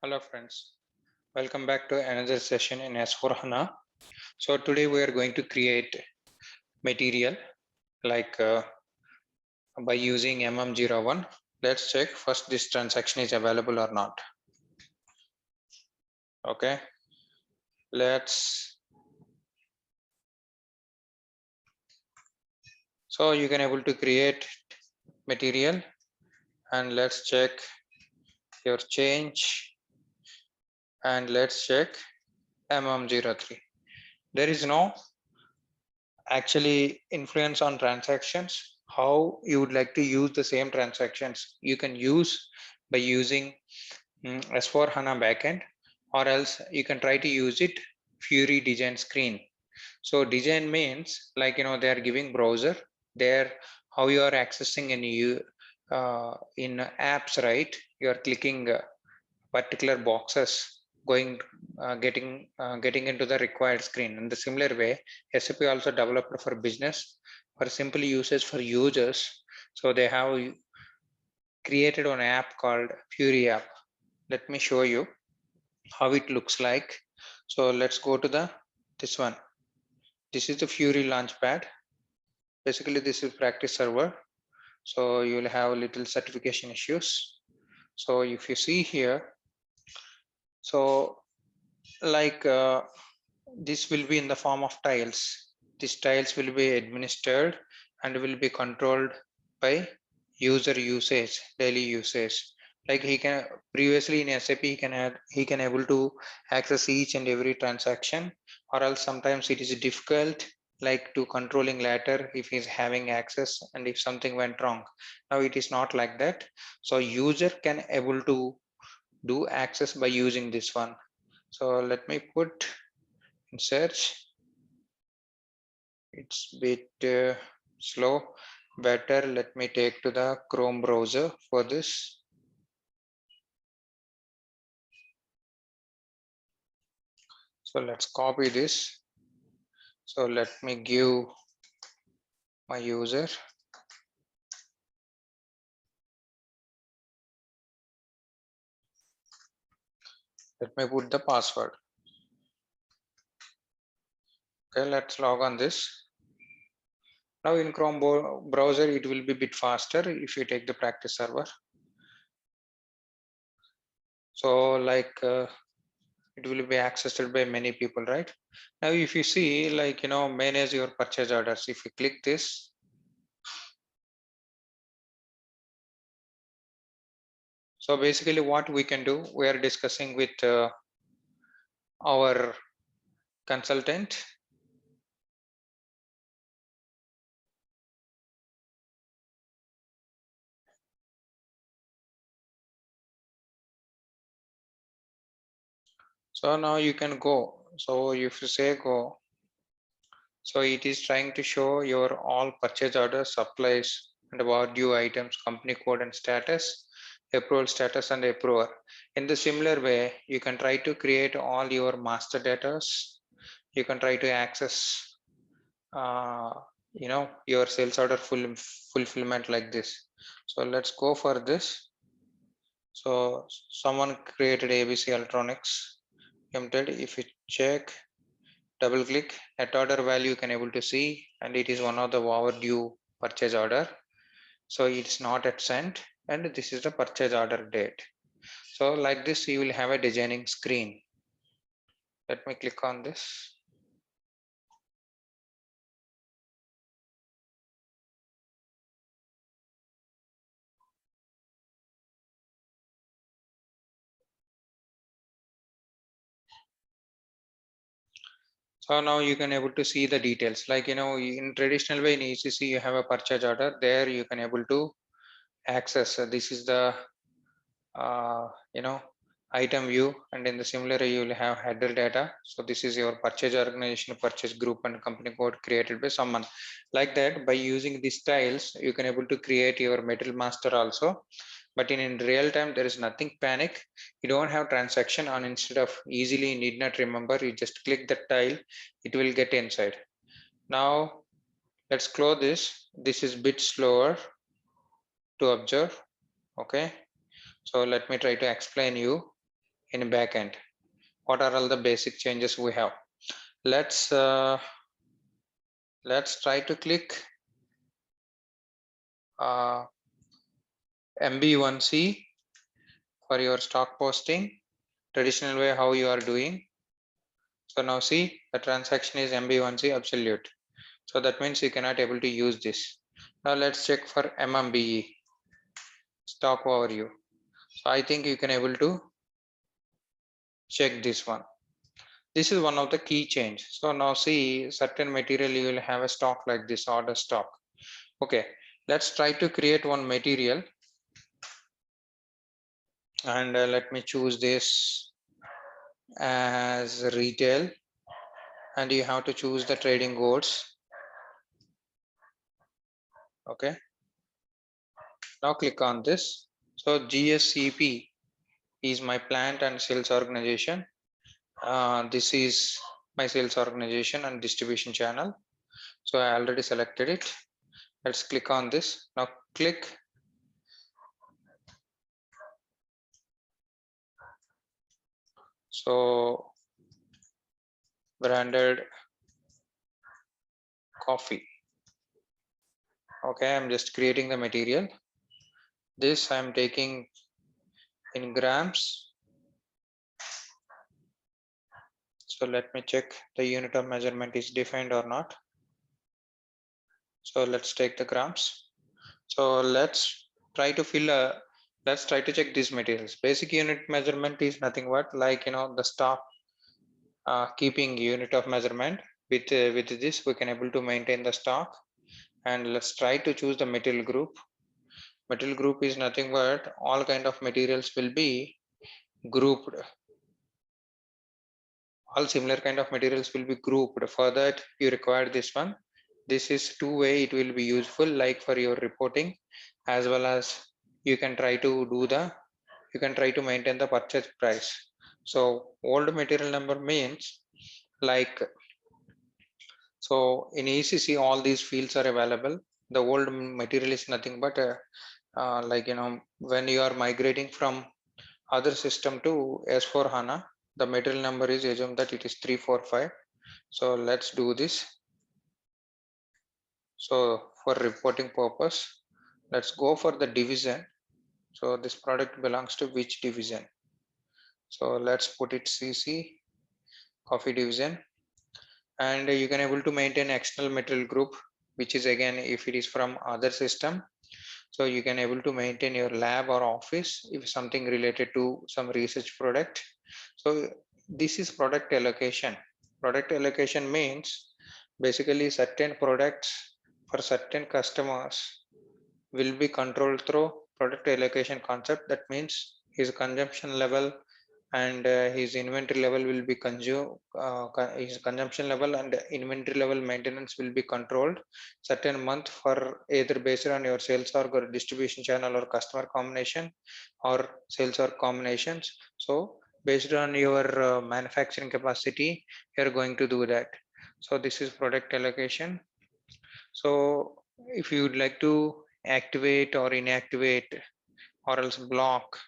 Hello friends, welcome back to another session in S4 HANA. So today we are going to create material like by using MM01. Let's check first this transaction is available or not. Okay, so you can able to create material and let's check your change and let's check MM03. There is no actually influence on transactions. How you would like to use the same transactions you can use by using S4 HANA backend, or else you can try to use it Fury design screen. So design means like they are giving browser there how you are accessing in apps, right? You are clicking particular boxes going getting into the required screen. In the similar way, SAP also developed for business for simple usage for users. So they have created an app called Fury app. Let me show you how it looks like. So let's go to this one. This is the Fury Launchpad. Basically, this is practice server. So you will have little certification issues. So if you see here, so like this will be in the form of tiles. These tiles will be administered and will be controlled by user usage, daily usage. Like he can previously in SAP he can able to access each and every transaction, or else sometimes it is difficult like to controlling later if he's having access and if something went wrong. Now it is not like that. So user can able to do access by using this one. So let me put in search. It's bit slow. Better let me take to the Chrome browser for this. So let's copy this. So let me give my user. Let me put the password. Okay, let's log on this. Now in Chrome browser, it will be a bit faster if you take the practice server. So like it will be accessed by many people, right? Now if you see like manage your purchase orders, if you click this, so basically what we can do, we are discussing with our consultant. So now you can go. So if you say go, so it is trying to show your all purchase orders, supplies, and about due items, company code and status, approval status and approver. In the similar way, you can try to create all your master datas. You can try to access, uh, your sales order fulfillment like this. So let's go for this. So someone created ABC Electronics Limited. If you check, double click at order value, you can able to see, and it is one of the overdue purchase order. So it's not at sent, and this is the purchase order date. So like this, you will have a designing screen. Let me click on this. So now you can able to see the details. Like in traditional way in ECC, you have a purchase order. There you can able to access. This is the uh, you know item view, and in the similar way you will have header data. So this is your purchase organization, purchase group, and company code created by someone. Like that, by using these styles, you can able to create your metal master also. But in real time, there is nothing panic. You don't have transaction on. Instead of easily need not remember, you just click the tile, it will get inside. Now let's close this. This is bit slower to observe. Okay, so let me try to explain you. in backend. What are all the basic changes we have? Let's try to click MB1C for your stock posting, traditional way how you are doing. So now see, the transaction is MB1C absolute. So that means you cannot able to use this. Now let's check for MMBE, stock overview. So I think you can able to check this one. This is one of the key change. So now see, certain material you will have a stock like this, order stock. Okay, let's try to create one material, and let me choose this as retail, and you have to choose the trading goods. Okay, now click on this. So GSCP is my plant and sales organization. This is my sales organization and distribution channel. So I already selected it. Let's click on this. Now click so branded coffee. Okay, I'm just creating the material. This I'm taking in grams. So let me check the unit of measurement is defined or not. So let's take the grams. So let's try to let's try to check these materials. Basic unit measurement is nothing but like, the stock keeping unit of measurement. With this we can able to maintain the stock. And let's try to choose the material group. Material group is nothing but all kind of materials will be grouped. All similar kind of materials will be grouped. For that you require this one. This is two way it will be useful, like for your reporting, as well as you can try to maintain the purchase price. So old material number means like, so in ECC all these fields are available. The old material is nothing but like, when you are migrating from other system to S4 HANA, the material number is assumed that it is 345. So let's do this. So for reporting purpose, let's go for the division. So this product belongs to which division? So let's put it CC, coffee division. And you can able to maintain external material group, which is again, if it is from other system, so you can able to maintain your lab or office if something related to some research product. So this is product allocation. Product allocation means basically certain products for certain customers will be controlled through product allocation concept. That means his consumption level and his inventory level will be consumed. His consumption level and inventory level maintenance will be controlled certain month for either based on your sales or distribution channel or customer combination or sales or combinations. So based on your manufacturing capacity, you are going to do that. So this is product allocation. So if you would like to activate or inactivate or else block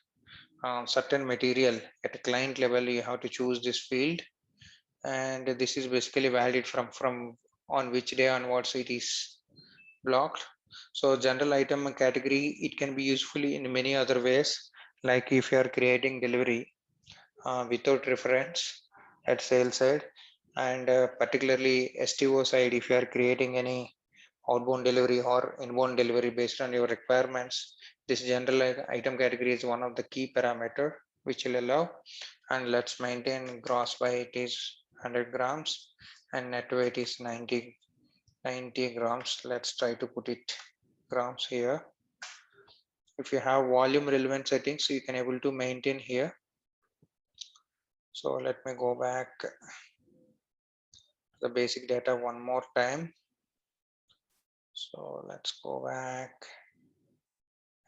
certain material at a client level, you have to choose this field, and this is basically valid from on which day onwards it is blocked. So general item category, it can be useful in many other ways, like if you are creating delivery without reference at sales side, and particularly STO side, if you are creating any outbound delivery or inbound delivery based on your requirements, this general item category is one of the key parameter which will allow. And let's maintain gross weight is 100 grams and net weight is 90 grams. Let's try to put it grams here. If you have volume relevant settings, you can able to maintain here. So let me go back to the basic data one more time. So let's go back.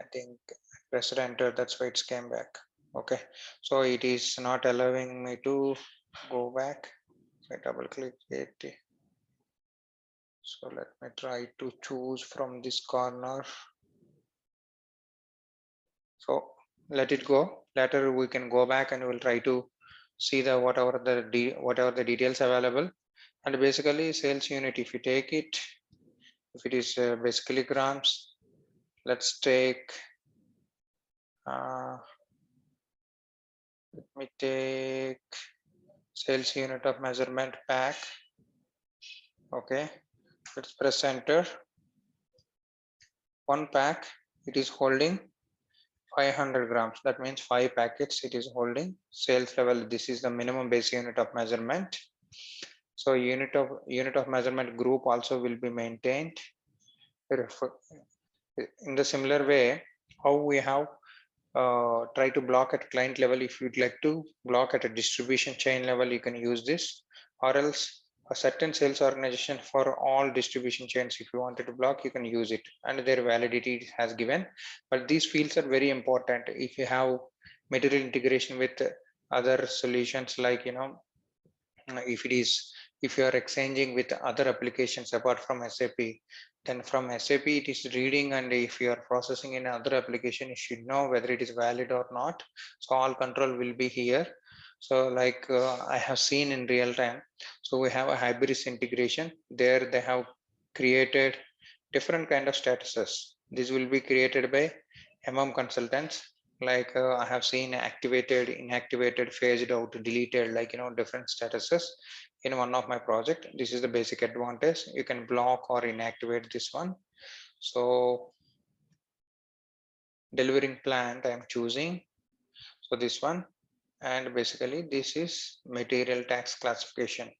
I think I pressed enter, that's why it's came back. Okay, so it is not allowing me to go back. I double click it. So let me try to choose from this corner. So let it go. Later we can go back and we'll try to see the whatever the details available. And basically sales unit, if you take it, if it is basically grams, let's take let me take sales unit of measurement pack. Okay, let's press enter. One pack, it is holding 500 grams. That means 5 packets it is holding. Sales level, this is the minimum base unit of measurement. So unit of measurement group also will be maintained. In the similar way, how we have try to block at client level. If you'd like to block at a distribution chain level, you can use this, or else a certain sales organization for all distribution chains, if you wanted to block, you can use it, and their validity has given. But these fields are very important if you have material integration with other solutions, like if you are exchanging with other applications apart from SAP, then from SAP it is reading, and if you are processing in other application, you should know whether it is valid or not. So all control will be here. So like I have seen in real time. So we have a Hybris integration. There they have created different kind of statuses. This will be created by consultants. Like I have seen activated, inactivated, phased out, deleted, like different statuses in one of my project. This is the basic advantage. You can block or inactivate this one. So delivering plant I am choosing, so this one. And basically this is material tax classification.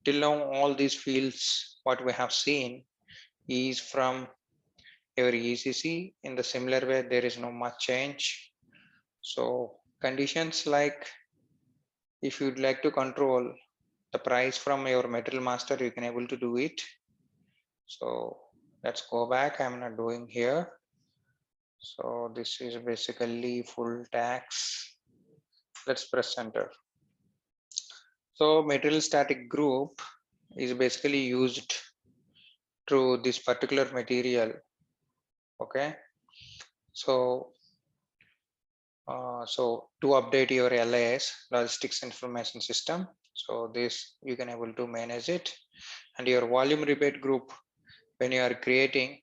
Till now all these fields what we have seen is from your ECC. In the similar way, there is no much change. So conditions like, if you'd like to control the price from your material master, you can able to do it. So let's go back. I'm not doing here. So this is basically full tax. Let's press enter. So material static group is basically used through this particular material. Okay. So to update your LIS, logistics information system, so this you can able to manage it. And your volume rebate group, when you are creating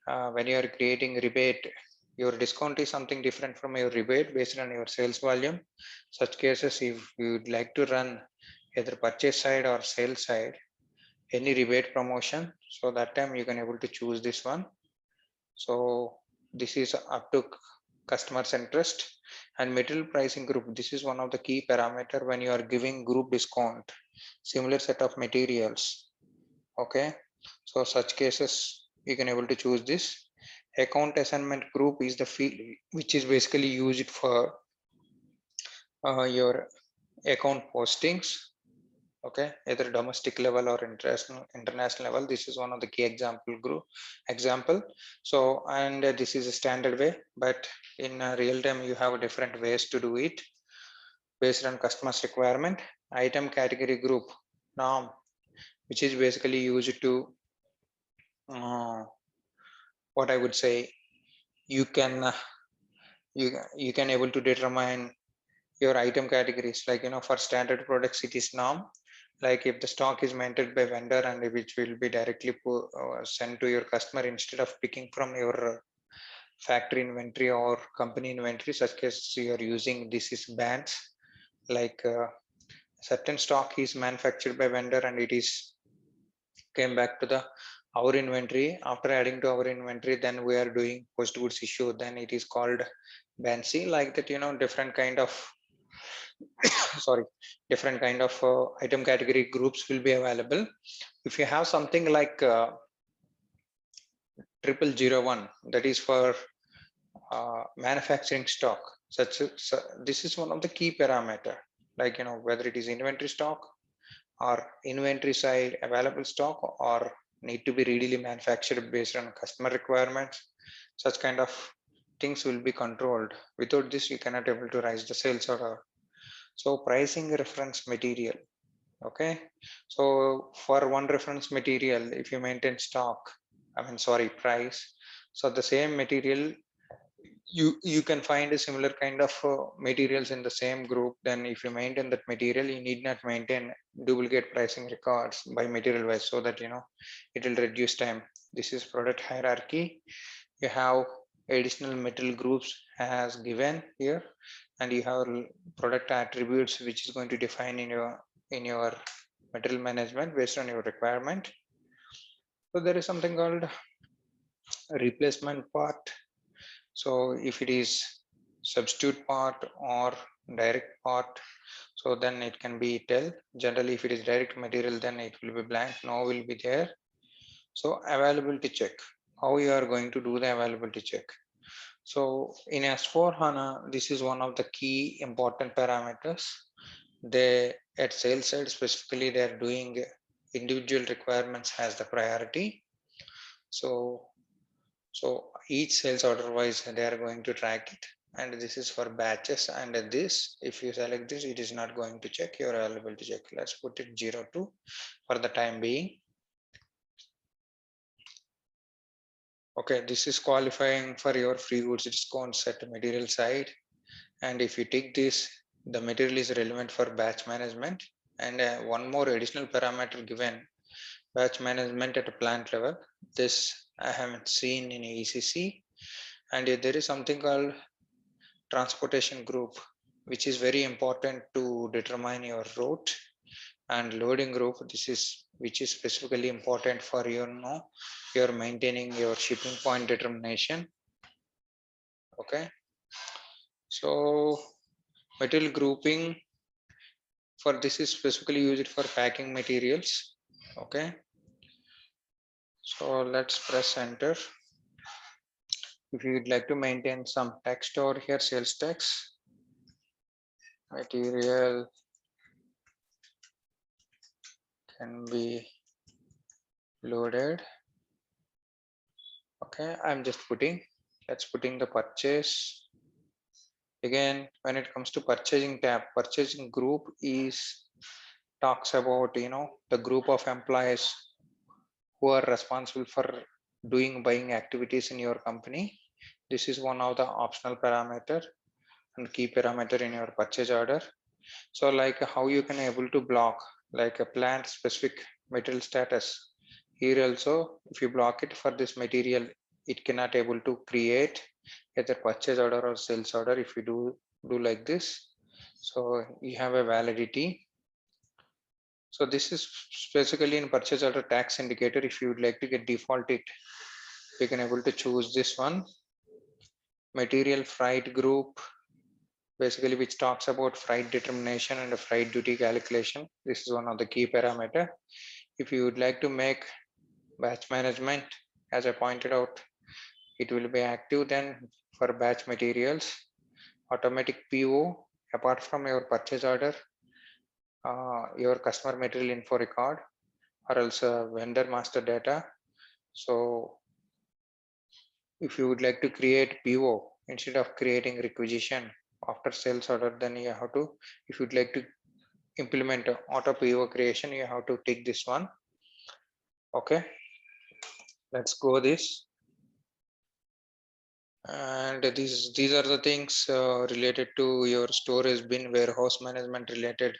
rebate, your discount is something different from your rebate based on your sales volume. Such cases, if you would like to run either purchase side or sales side any rebate promotion, so that time you can able to choose this one. So this is up to customer's interest. And material pricing group, this is one of the key parameter when you are giving group discount similar set of materials. Okay, so such cases you can able to choose this. Account assignment group is the field which is basically used for your account postings. Okay, either domestic level or international level. This is one of the key example. So, and this is a standard way, but in real time you have different ways to do it based on customer's requirement. Item category group norm, which is basically used to what I would say, you can you can able to determine your item categories, like for standard products it is norm. Like if the stock is maintained by vendor and which will be directly sent to your customer instead of picking from your factory inventory or company inventory, such case you are using this is bands. Like certain stock is manufactured by vendor and it is came back to the our inventory. After adding to our inventory, then we are doing post goods issue, then it is called bancy. Like that, different kind of sorry, different kind of item category groups will be available. If you have something like 0001, that is for manufacturing stock, this is one of the key parameter, like whether it is inventory stock or inventory side available stock or need to be readily manufactured based on customer requirements. Such kind of things will be controlled. Without this you cannot able to raise the sales order. So pricing reference material. Okay, so for one reference material, if you maintain stock, price, so the same material you can find a similar kind of materials in the same group. Then if you maintain that material, you need not maintain duplicate pricing records by material wise, so that it will reduce time. This is product hierarchy. You have additional material groups as given here, and you have product attributes which is going to define in your material management based on your requirement. So there is something called replacement part. So if it is substitute part or direct part, so then it can be tell. Generally, if it is direct material, then it will be blank, no will be there. So availability check, how you are going to do the availability check. So in S4 HANA, this is one of the key important parameters. They at sales side specifically, they are doing individual requirements as the priority. So each sales order wise, they are going to track it, and this is for batches. And this, if you select this, it is not going to check your availability check. Let's put it 02 for the time being. Okay, this is qualifying for your free goods discounts at material side. And if you tick this, the material is relevant for batch management. And one more additional parameter given, batch management at a plant level. This I haven't seen in ECC. And there is something called transportation group, which is very important to determine your route. And loading group, this is which is specifically important for you're maintaining your shipping point determination. Okay, so material grouping for this is specifically used for packing materials. Okay, so let's press enter. If you would like to maintain some text over here, sales text, material can be loaded. Okay, I'm just putting the purchase. Again, when it comes to purchasing tab, purchasing group talks about the group of employees who are responsible for doing buying activities in your company. This is one of the optional parameter and key parameter in your purchase order. So like how you can able to block like a plant specific material status. Here also, if you block it for this material, it cannot able to create either purchase order or sales order. If you do like this, so you have a validity. So this is basically in purchase order tax indicator. If you would like to get default it, you can able to choose this one. Material freight group, basically which talks about freight determination and the freight duty calculation. This is one of the key parameter. If you would like to make batch management, as I pointed out, it will be active then for batch materials. Automatic PO, apart from your purchase order, your customer material info record, or else vendor master data. So if you would like to create PO instead of creating requisition after sales order, then you have to, if you'd like to implement auto PO creation, you have to take this one. Okay, let's go this. And these are the things related to your storage bin warehouse management related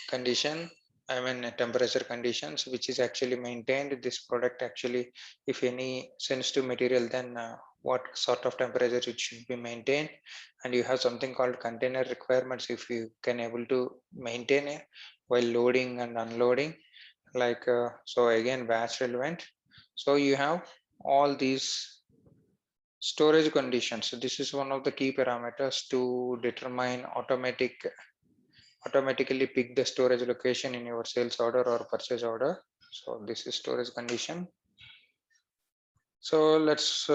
condition. I mean temperature conditions, which is actually maintained. This product actually, if any sensitive material, then what sort of temperature it should be maintained. And you have something called container requirements. If you can able to maintain it while loading and unloading, like so again batch relevant. So you have all these storage conditions. So this is one of the key parameters to determine automatically pick the storage location in your sales order or purchase order. So this is storage condition. So let's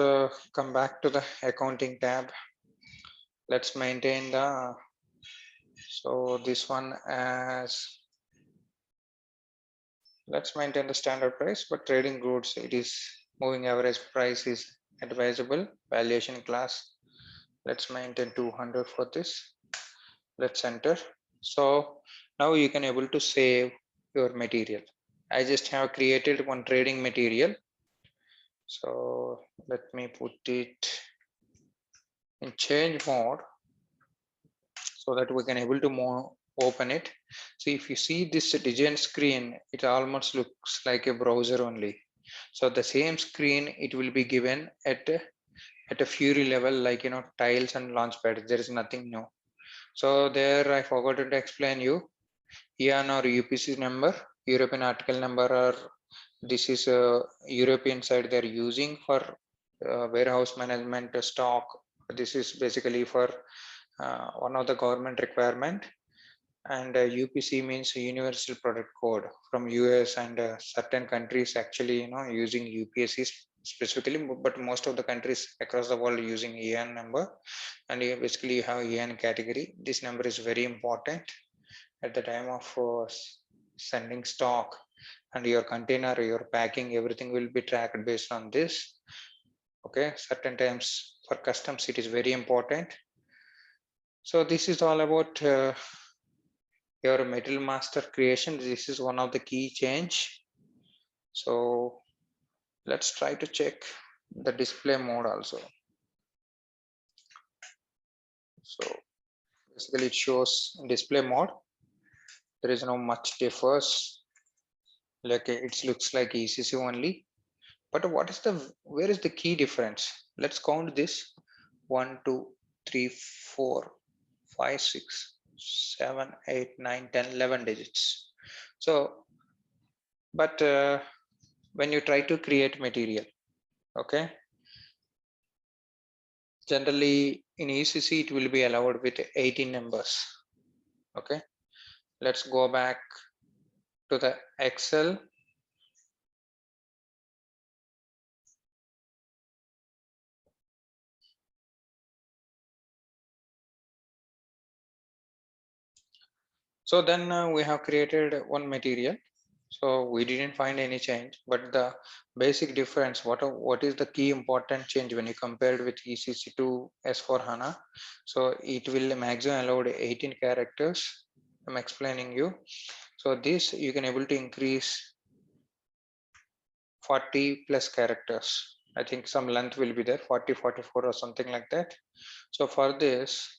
come back to the accounting tab. Let's maintain the, so this one as, let's maintain the standard price, but trading goods, it is moving average price is advisable. Valuation class, let's maintain 200 for this. Let's enter. So now you can able to save your material. I just have created one trading material. So let me put it in change mode so that we can able to open it. So if you see this design screen, it almost looks like a browser only. So the same screen, it will be given at a Fury level, like, tiles and launchpad. There is nothing new. So there I forgot to explain you EAN or UPC number, European article number, or this is a European side they're using for warehouse management stock. This is basically for one of the government requirement, and UPC means Universal Product Code from US, and certain countries actually using UPSC specifically, but most of the countries across the world using EAN number, and basically you have EAN category. This number is very important at the time of sending stock, and your container, your packing, everything will be tracked based on this. Okay, certain times for customs it is very important. So this is all about your material master creation. This is one of the key change. So let's try to check the display mode also. So basically it shows display mode. There is no much differs, like it looks like ECC only. But where is the key difference? Let's count this: 1, 2, 3, 4, 5, 6, 7, 8, 9, 10, 11 digits. So, but when you try to create material, okay, generally in ECC it will be allowed with 18 numbers. Okay, let's go back to the Excel. So then we have created one material. So we didn't find any change, but the basic difference, what is the key important change when you compared with ECC to S4 HANA? So it will maximum allowed 18 characters. I'm explaining you. So this you can able to increase 40 plus characters. I think some length will be there, 40, 44 or something like that. So for this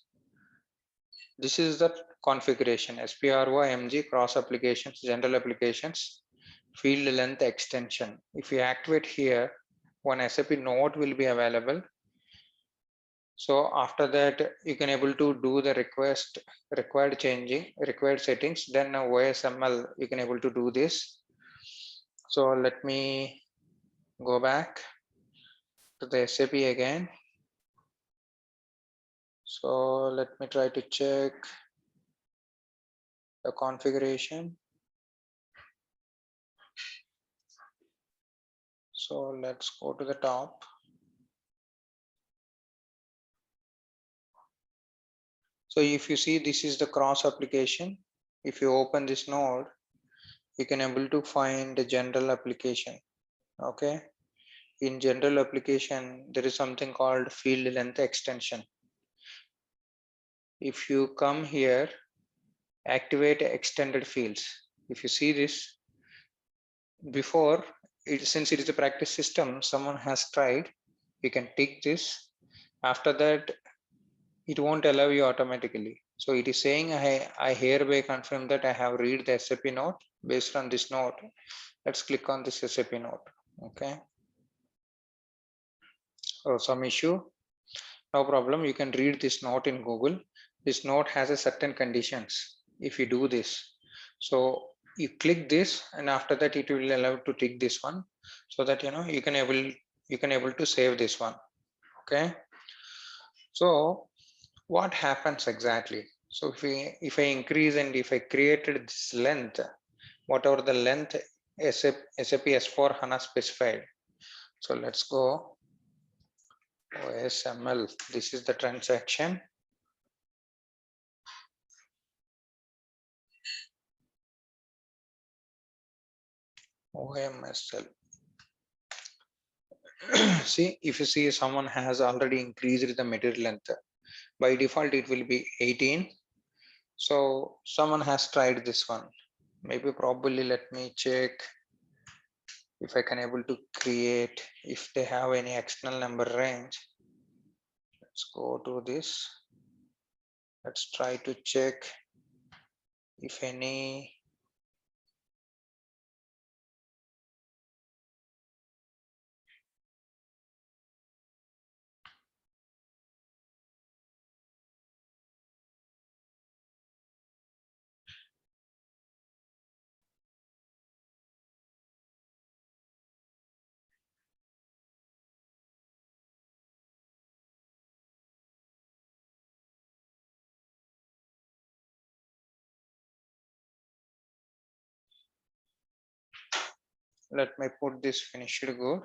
is the configuration: SPRO, MG, cross applications, general applications, field length extension. If you activate here, one SAP node will be available. So after that, you can able to do the required settings. Then OSML, you can able to do this. So let me go back to the SAP again. So let me try to check the configuration. So let's go to the top. So if you see, this is the cross application. If you open this node, you can able to find the general application. Okay. In general application, there is something called field length extension. If you come here, activate extended fields. If you see this, before since it is a practice system, someone has tried, you can tick this. After that, it won't allow you automatically. So it is saying I hereby confirm that I have read the SAP note based on this note. Let's click on this SAP note. Okay. So some issue, no problem. You can read this note in Google. This note has a certain conditions. If you do this, so you click this, and after that it will allow to tick this one, so that you can able to save this one. Okay. So what happens exactly? So if I increase and if I created this length, whatever the length SAP S4 HANA specified. So let's go OSML. This is the transaction. OMSL. See, if you see someone has already increased the material length, by default it will be 18. So someone has tried this one. Maybe probably let me check if I can able to create, if they have any external number range. Let's go to this. Let's try to check if any let me put this finished good.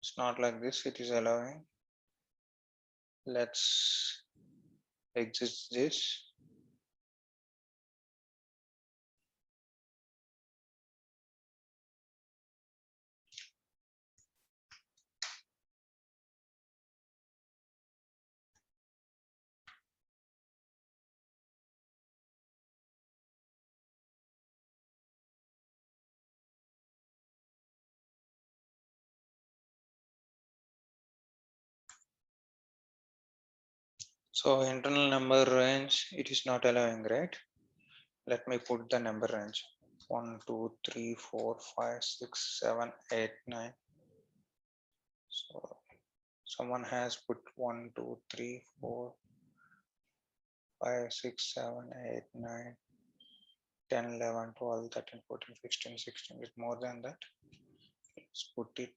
It's not like this, it is allowing. Let's exit this. So internal number range, it is not allowing, right? Let me put the number range. 1, 2, 3, 4, 5, 6, 7, 8, 9. So someone has put 1, 2, 3, 4, 5, 6, 7, 8, 9, 10, 11, 12, 13, 14, 15, 16. It's more than that. Let's put it.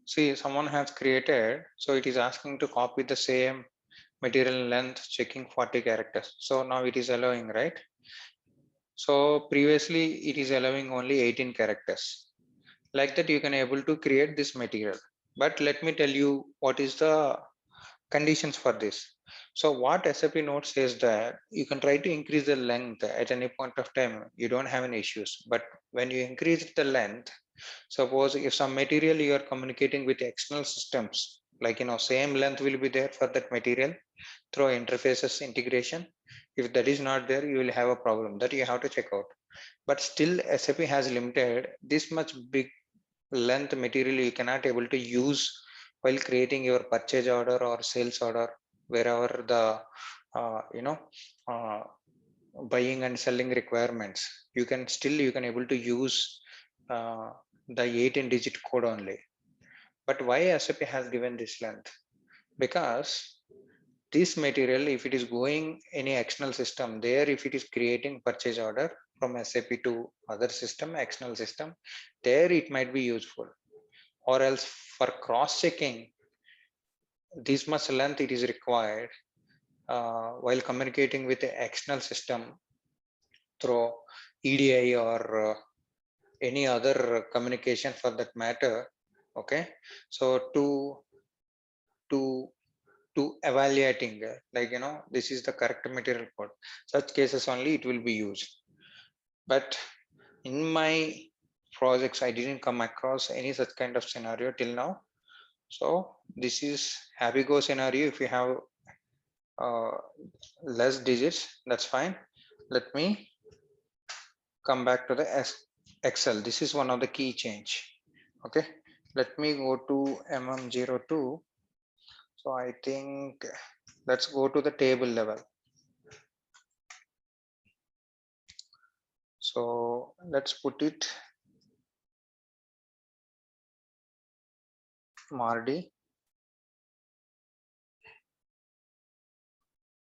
See, someone has created, so it is asking to copy the same material length, checking 40 characters. So now it is allowing, right? So previously it is allowing only 18 characters. Like that you can able to create this material. But let me tell you what is the conditions for this. So what SAP note says that you can try to increase the length at any point of time. You don't have any issues. But when you increase the length, suppose if some material you are communicating with external systems, like same length will be there for that material through interfaces integration. If that is not there, you will have a problem that you have to check out. But still SAP has limited this much big length material you cannot able to use while creating your purchase order or sales order, wherever the uh, buying and selling requirements, you can able to use uh, the 18 digit code only. But why SAP has given this length? Because this material, if it is going any external system, there if it is creating purchase order from SAP to other system, external system, there it might be useful. Or else for cross checking, this much length it is required while communicating with the external system through EDI or any other communication for that matter. Okay, so to evaluating, like this is the correct material code, such cases only it will be used. But in my projects I didn't come across any such kind of scenario till now. So this is happy go scenario. If you have uh, less digits, that's fine. Let me come back to the Excel. This is one of the key change. Okay, let me go to mm02. So I think let's go to the table level. So let's put it Mardi.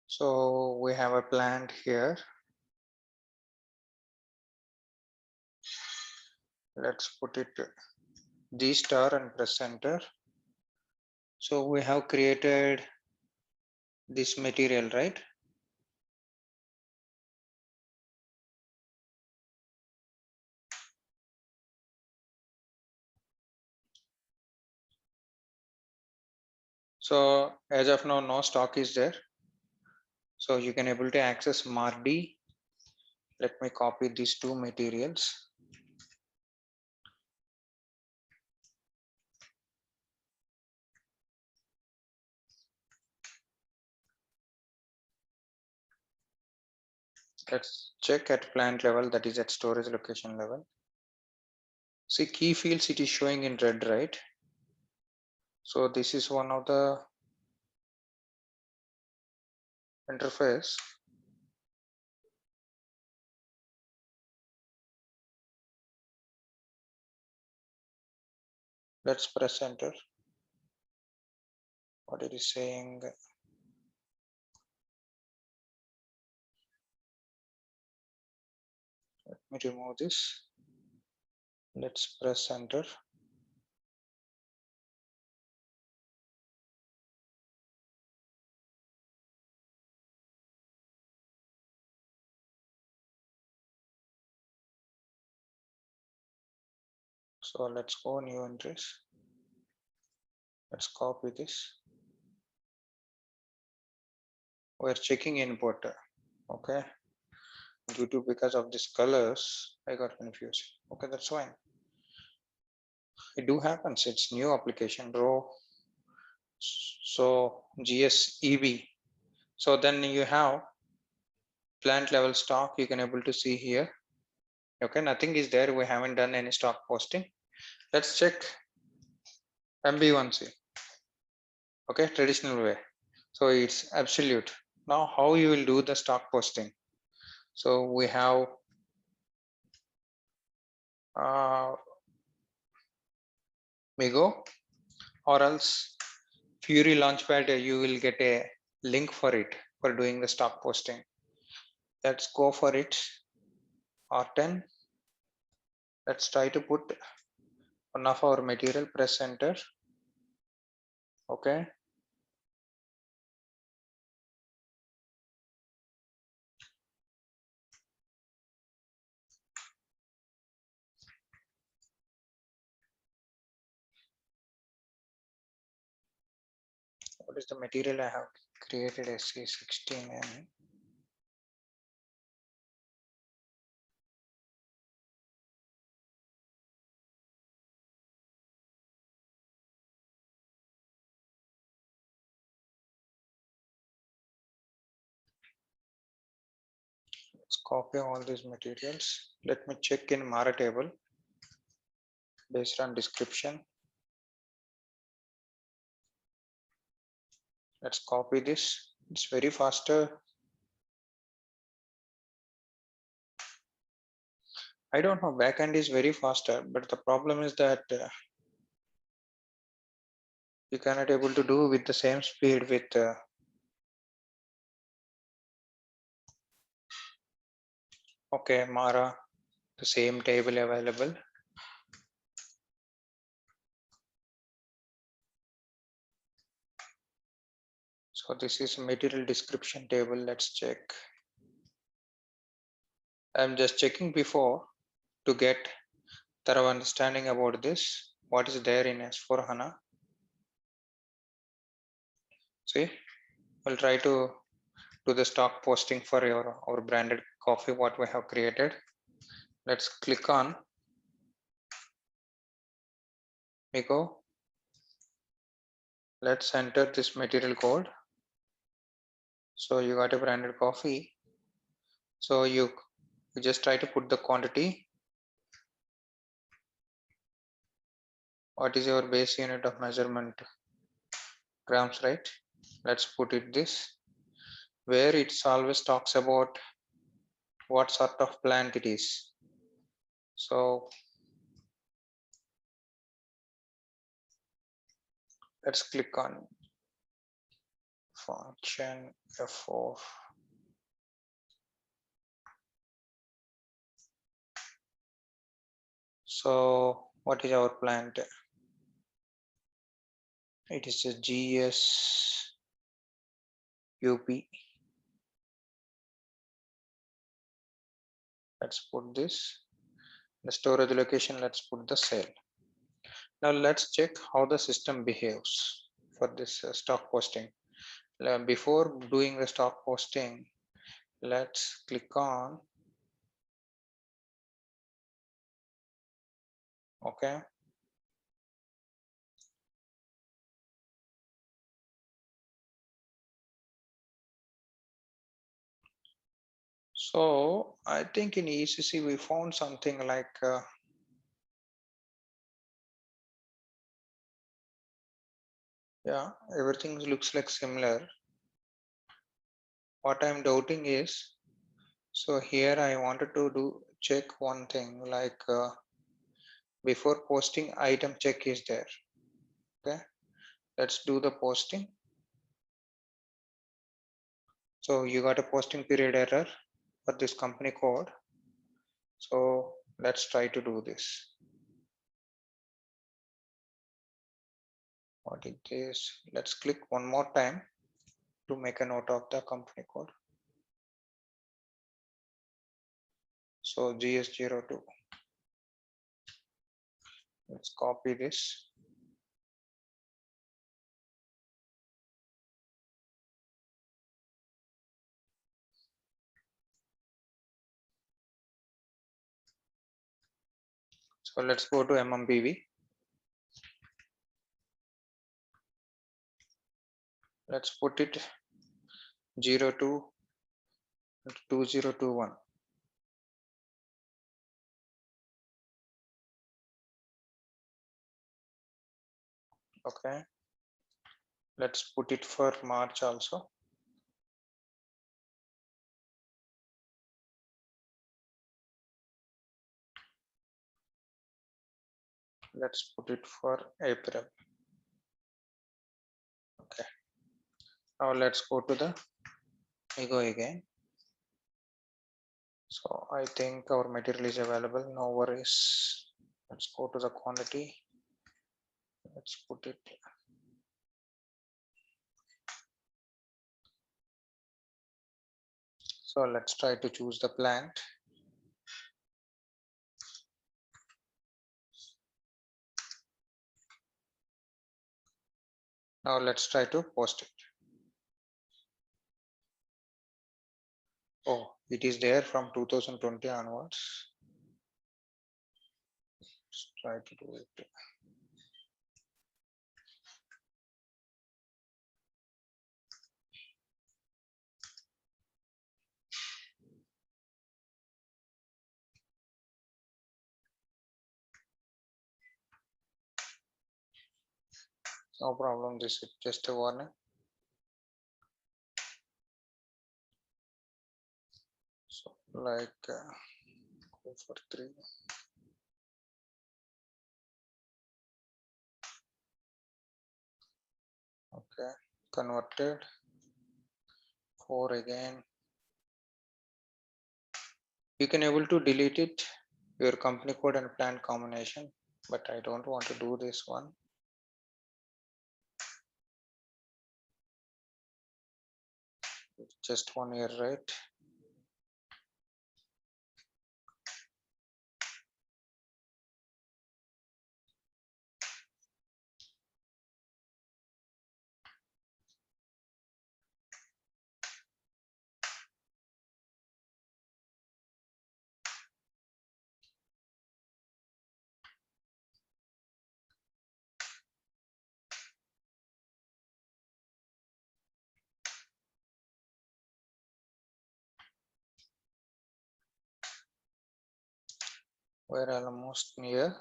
So we have a plant here. Let's put it G star and press enter. So we have created this material, right? So as of now, no stock is there. So you can able to access Mardi. Let me copy these two materials. Let's check at plant level, that is at storage location level. See, key fields, it is showing in red, right? So this is one of the interface. Let's press enter. What it is saying. Let me remove this. Let's press enter. So let's go new entries. Let's copy this. We're checking input. Okay. Because of these colors, I got confused. Okay, that's fine. It do happens. It's new application row. So GSEB. So then you have plant level stock. You can able to see here. Okay, nothing is there. We haven't done any stock posting. Let's check MB1C. Okay, traditional way. So it's absolute. Now how you will do the stock posting? So we have Migo, or else Fury Launchpad. You will get a link for it for doing the stock posting. Let's go for it. R10. Let's try to put one of our material, press enter. Okay. What is the material I have created? SC16N. Let's copy all these materials. Let me check in Mara table based on description. Let's copy this. It's very faster. I don't know, backend is very faster, but the problem is that you cannot able to do with the same speed with okay, Mara, the same table available. So this is material description table. Let's check. I'm just checking before to get thorough understanding about this. What is there in S4 HANA? See, we'll try to do the stock posting for our branded coffee what we have created. Let's click on Migo. Let's enter this material code. So you got a branded coffee. So you just try to put the quantity. What is your base unit of measurement? Grams, right? Let's put it this, where it always talks about what sort of plant it is. So let's click on function F4. So what is our plant? It is a GSUP. Let's put this. The storage location, let's put the cell. Now let's check how the system behaves for this stock posting. Before doing the stock posting, let's click on okay. So I think in ECC we found something like yeah, everything looks like similar. What I'm doubting is, so here I wanted to do check one thing like before posting item check is there. Okay, let's do the posting. So you got a posting period error for this company code. So let's try to do this. What it is, let's click one more time to make a note of the company code. So GS02. Let's copy this. So let's go to MMBV. Let's put it 02 2021. Okay. Let's put it for March also. Let's put it for April. Okay. Now let's go to the ego again. So I think our material is available. No worries. Let's go to the quantity. Let's put it. So let's try to choose the plant. Now let's try to post it. Oh, it is there from 2020 onwards. Let's try to do it. No problem. This is just a warning. So like go for 3. Okay, converted 4 again. You can able to delete it, your company code and plant combination, but I don't want to do this one. Just 1 year, right? We're almost near.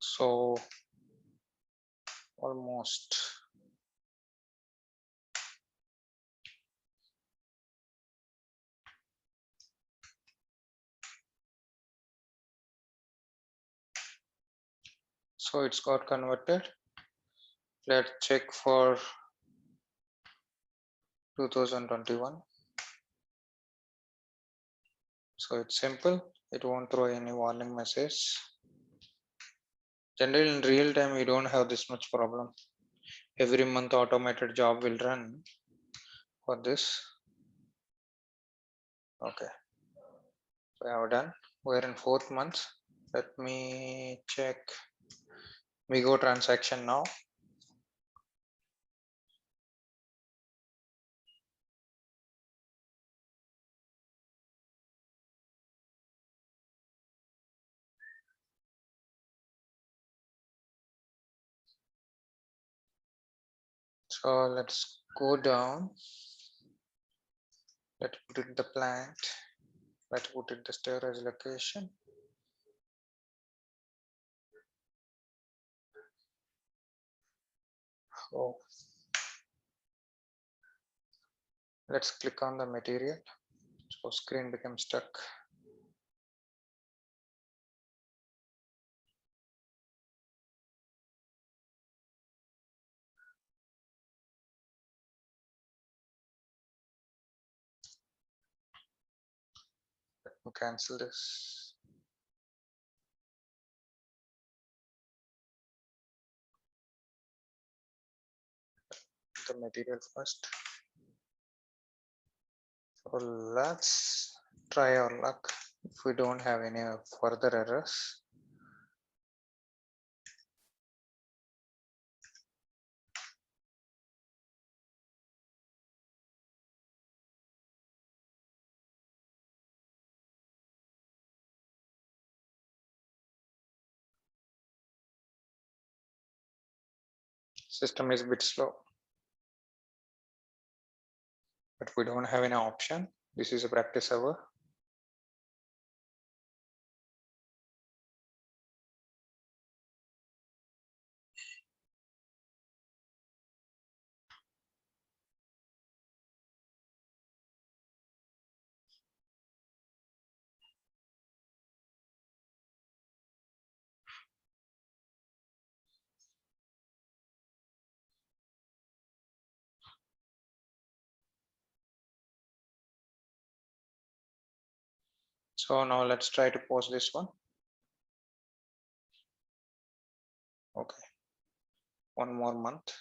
So almost. So it's got converted. Let's check for 2021. So it's simple. It won't throw any warning message. Generally in real time, we don't have this much problem. Every month automated job will run for this. Okay, we have done. We're in 4th month. Let me check. We go transaction now. So let's go down. Let's put it in the plant. Let's put it in the storage location. Oh, let's click on the material. So screen becomes stuck. Let me cancel this. The material first. So let's try our luck. If we don't have any further errors, system is a bit slow, but we don't have any option. This is a practice server. So now let's try to post this one. Okay, one more month.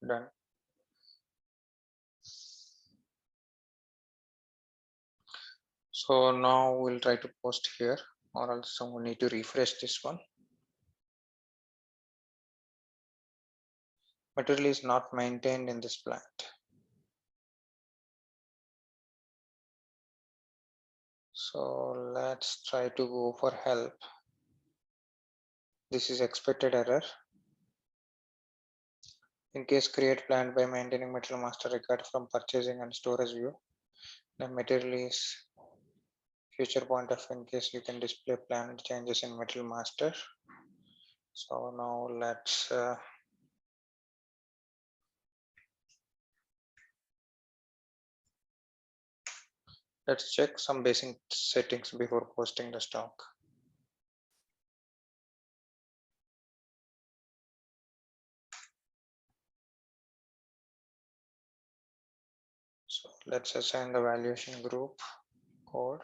Done. So now we'll try to post here, or else someone need to refresh this one. Material is not maintained in this plant. So let's try to go for help. This is expected error. In case create plant by maintaining material master record from purchasing and storage view. The material is future point of in case you can display plan changes in material master. So now let's check some basic settings before posting the stock. So let's assign the valuation group code.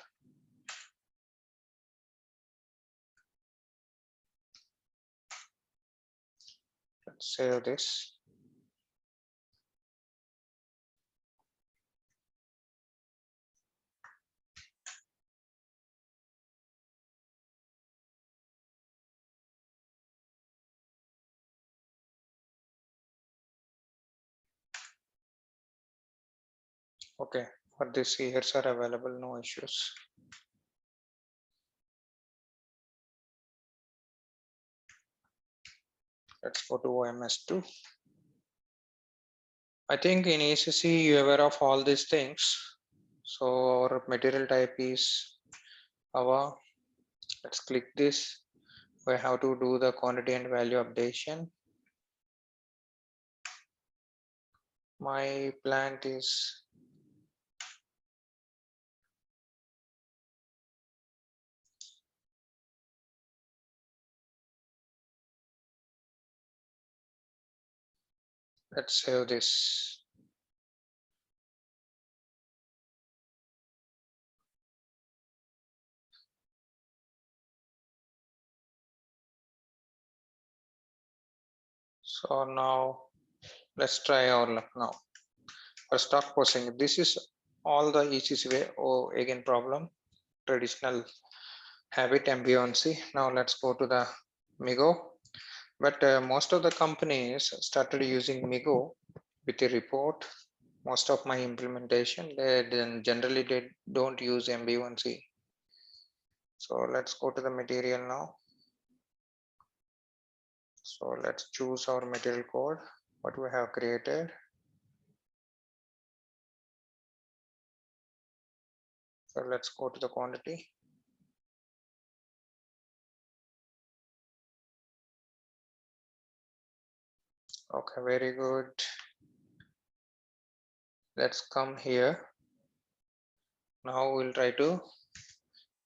Let's save this. Okay, for this years are available, no issues. Let's go to OMS2. I think in ECC you're aware of all these things. So our material type is our. Let's click this. We have to do the quantity and value updation. My plant is let's save this. So now let's try our luck now. For stock posting, this is all the ECC way. Oh, again problem, traditional habit ambiguity. Now let's go to the Migo. But most of the companies started using Migo with a report. Most of my implementation, they then generally they don't use MB1C. So let's go to the material now. So let's choose our material code, what we have created. So let's go to the quantity. Okay, very good. Let's come here. Now we'll try to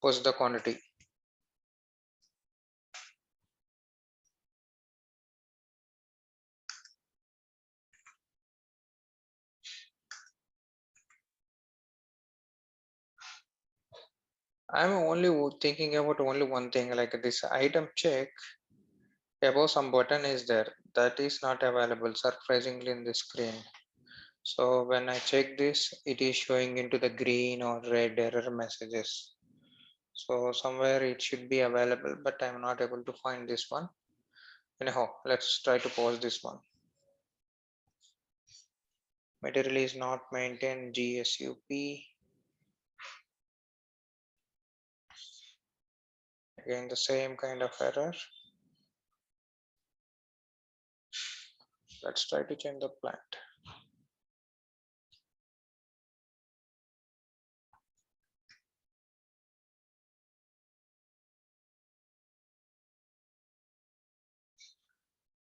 post the quantity. I'm only thinking about only one thing, like this item check above some button is there. That is not available surprisingly in the screen. So when I check this, it is showing into the green or red error messages. So somewhere it should be available, but I'm not able to find this one. Anyhow, let's try to pause this one. Material is not maintained GSUP. Again, the same kind of error. Let's try to change the plant.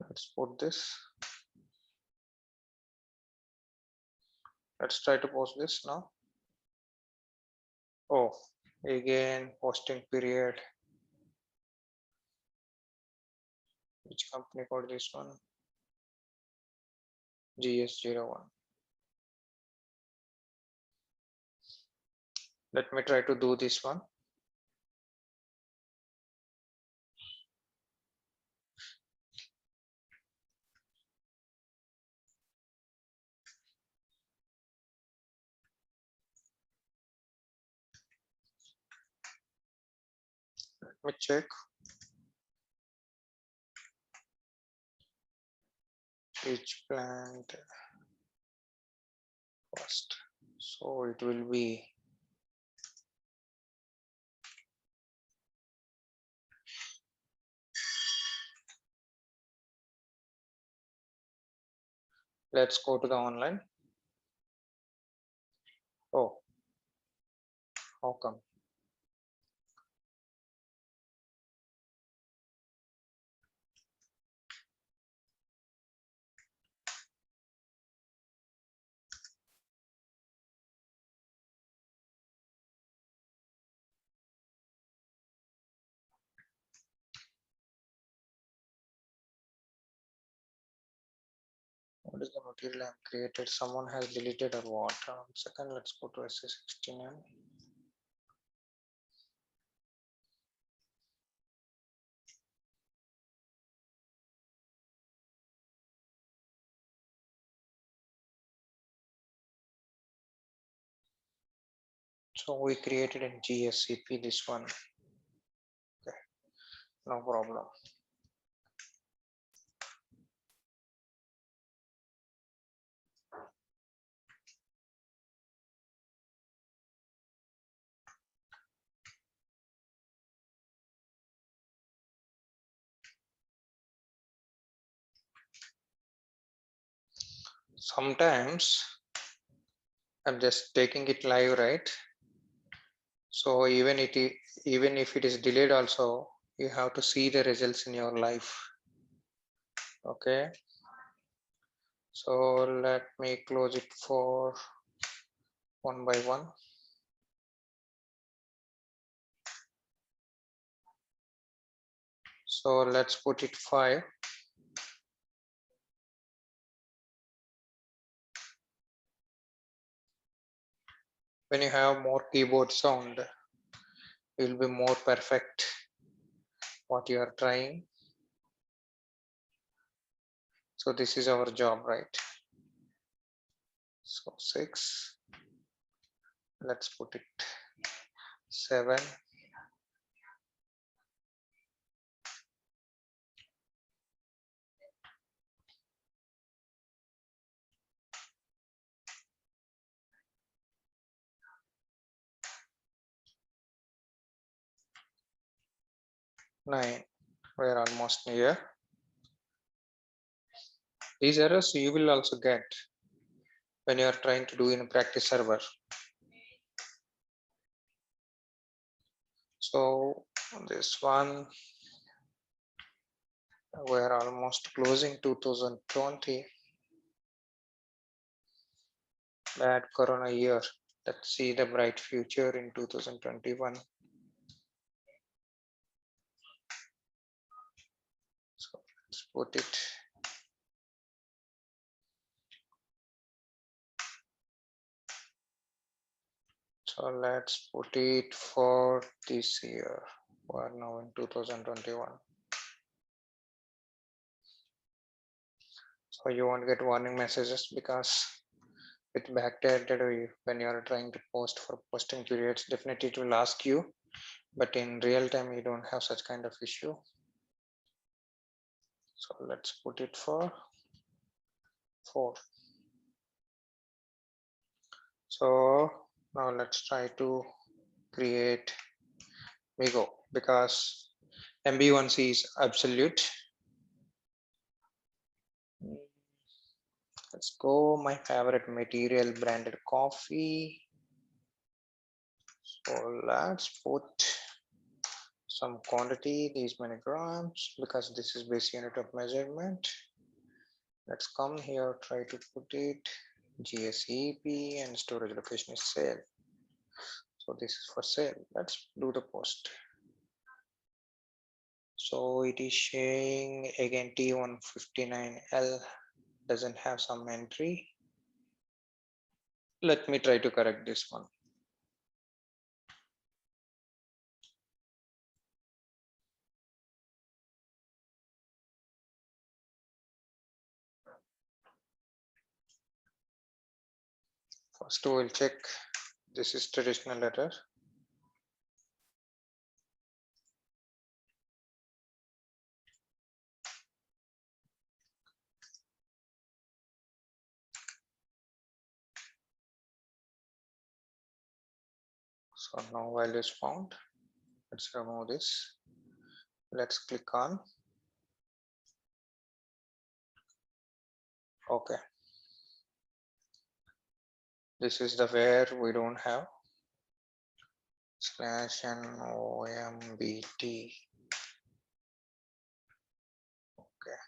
Let's put this. Let's try to post this now. Oh, again, posting period. Which company called this one? GS01. Let me try to do this one. Let me check each plant first. So it will be let's go to the online. Oh, how come? What is the material I've created? Someone has deleted or what? Second, let's go to SA69. So we created in GSCP this one. Okay, no problem. Sometimes I'm just taking it live, right? So even if it is delayed also, you have to see the results in your life. Okay. So let me close it for one by one. So let's put it 5. When you have more keyboard sound, it will be more perfect what you are trying. So this is our job, right? So 6. Let's put it 7. 9. We're almost near. These errors you will also get when you are trying to do in a practice server. So this one, we're almost closing 2020. Bad corona year. Let's see the bright future in 2021. So let's put it. So let's put it for this year. We're now in 2021. So you won't get warning messages because with backdated, when you are trying to post for posting periods, definitely it will ask you, but in real time you don't have such kind of issue. So let's put it for 4. So now let's try to create Migo because MB1C is absolute. Let's go my favorite material, branded coffee. So let's put some quantity, these many grams, because this is base unit of measurement. Let's come here, try to put it GSEP and storage location is sale. So this is for sale. Let's do the post. So it is showing again T159L doesn't have some entry. Let me try to correct this one. First we'll check this is traditional letter. So no value is found. Let's remove this. Let's click on OK. This is the where we don't have /NOMBT. Okay.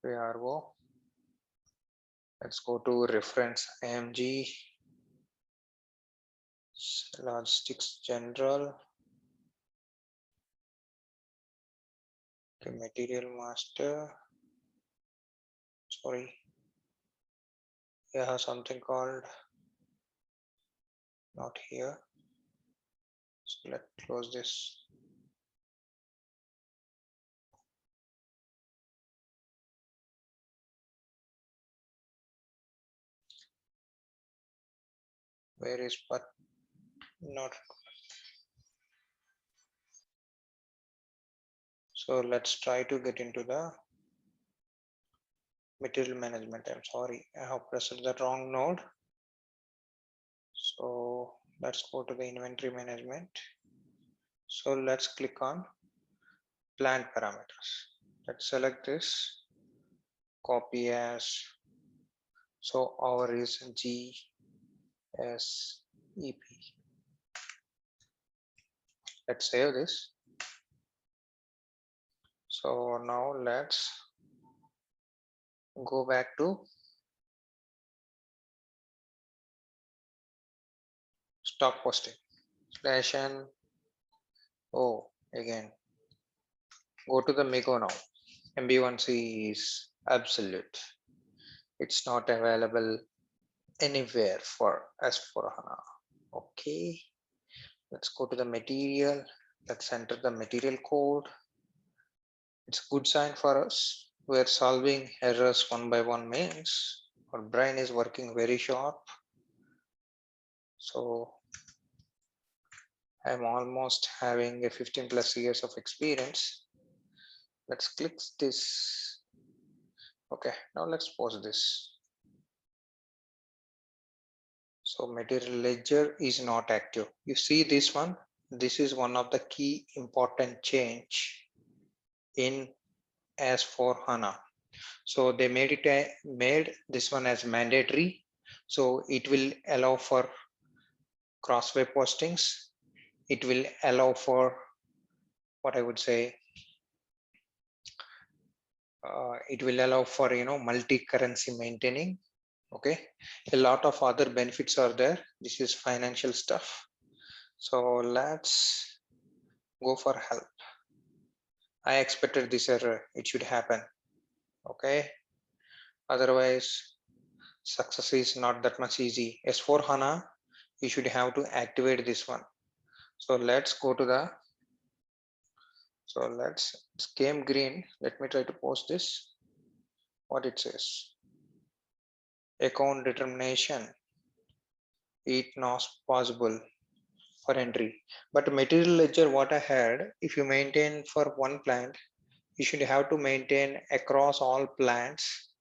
PRO. Let's go to reference AMG. Logistics general. Okay, material master. Sorry. Yeah, something called not here. So let's close this. Where is but not? So let's try to get into the material management. I'm sorry, I have pressed the wrong node. So let's go to the inventory management. So let's click on plant parameters. Let's select this, copy as. So our is GSEP. Let's save this. So now let's go back to stock posting /N. Oh, again, go to the Migo now. MB1C is absolute. It's not available anywhere for S4 HANA. Okay, let's go to the material. Let's enter the material code. It's a good sign for us. we're solving errors one by one means our brain is working very sharp. So I'm almost having a 15 plus years of experience. Let's click this. Okay, now let's pause this. So material ledger is not active. You see this one? This is one of the key important change in S4 HANA. So they made this one as mandatory. So it will allow for cross web postings. It will allow for what I would say. It will allow for multi-currency maintaining. Okay, a lot of other benefits are there. This is financial stuff. So let's go for help. I expected this error. It should happen. Okay. Otherwise, success is not that much easy. S4 HANA, you should have to activate this one. So let's go to the. So it's came green. Let me try to post this. What it says. Account determination. It not possible for entry. But material ledger, what I had, if you maintain for one plant, you should have to maintain across all plants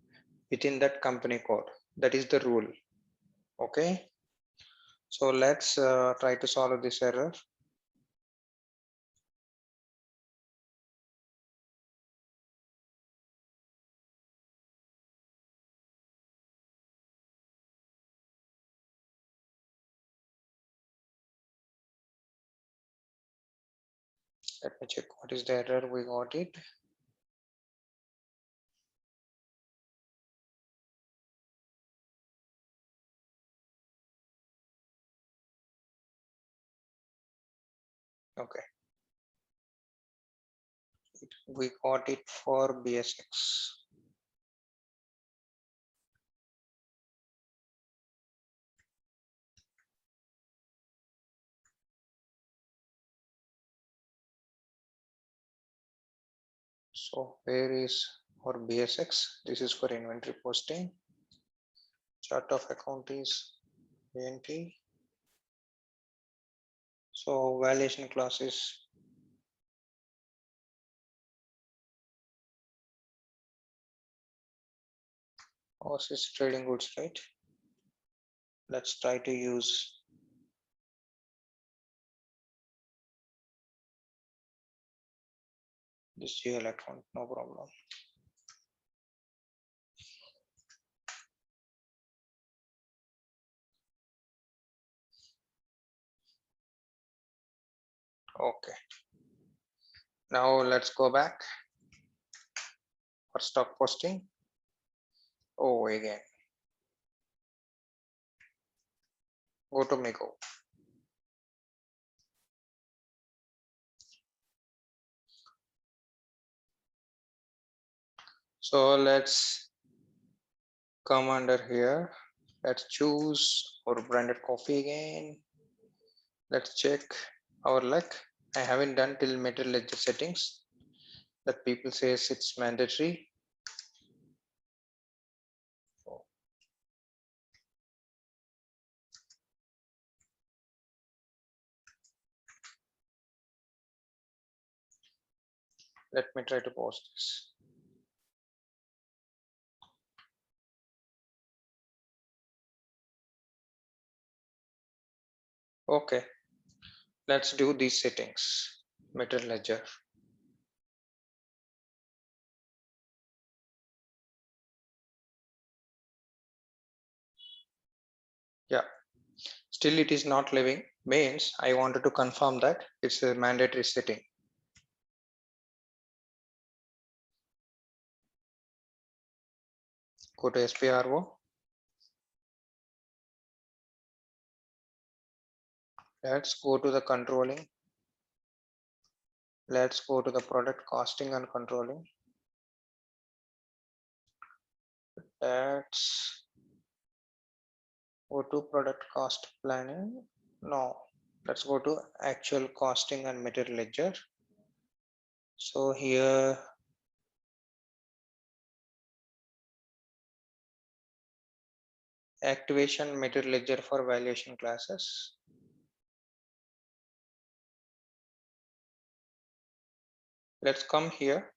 within that company code. That is the rule. Okay. So let's try to solve this error. Let me check what is the error. We got it. Okay. We got it for BSX. So where is our BSX? This is for inventory posting. Chart of account is BNP. So valuation classes. Overseas trading goods, right? Let's try to use this GL account, no problem. Okay. Now let's go back for stock posting. Oh, again. Go to Migo. So let's come under here. Let's choose our branded coffee again. Let's check our luck. I haven't done till material ledger settings. That people says it's mandatory. Let me try to post this. Okay, let's do these settings. Material ledger. Yeah, still it is not living. Means I wanted to confirm that it's a mandatory setting. Go to SPRO. Let's go to the controlling. Let's go to the product costing and controlling. Let's go to product cost planning. No, let's go to actual costing and material ledger. So here activation material ledger for valuation classes. Let's come here.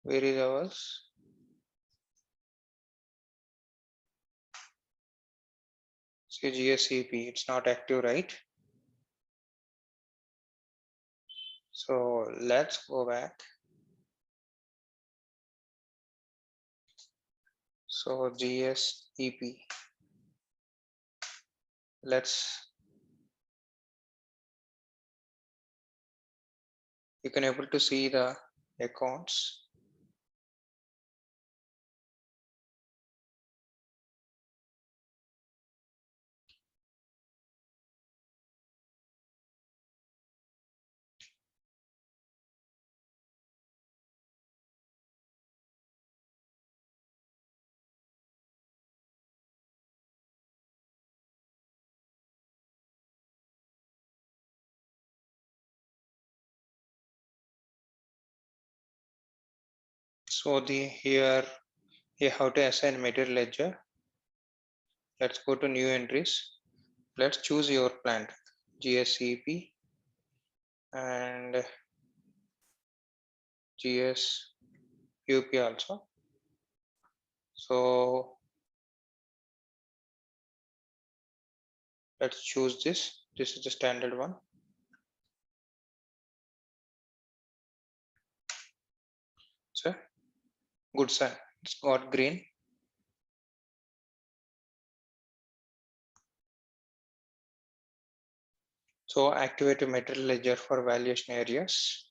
Where is ours? See GSCP, it's not active, right? So let's go back. So GSEP. You can able to see the accounts. So here you have to assign material ledger. Let's go to new entries. Let's choose your plant, GSCP and GSUP also. So let's choose this. This is the standard one. So good sign. It's got green. So activate a material ledger for valuation areas.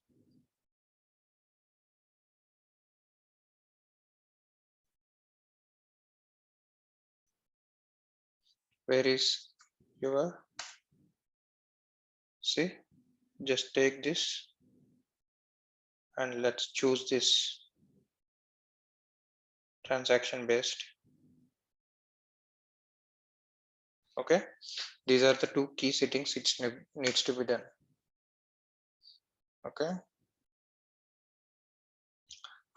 Where is your, see, just take this and let's choose this transaction based. Okay, these are the two key settings it needs to be done. Okay,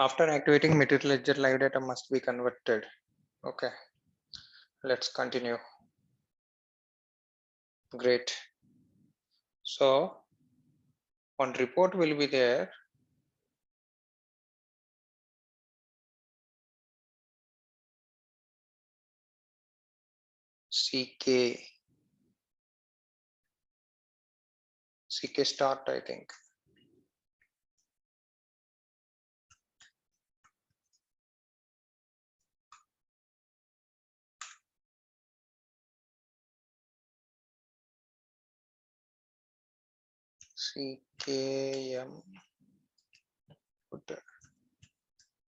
after activating material ledger, live data must be converted. Okay, let's continue. Great. So one report will be there. CK start, I think. CKM footer.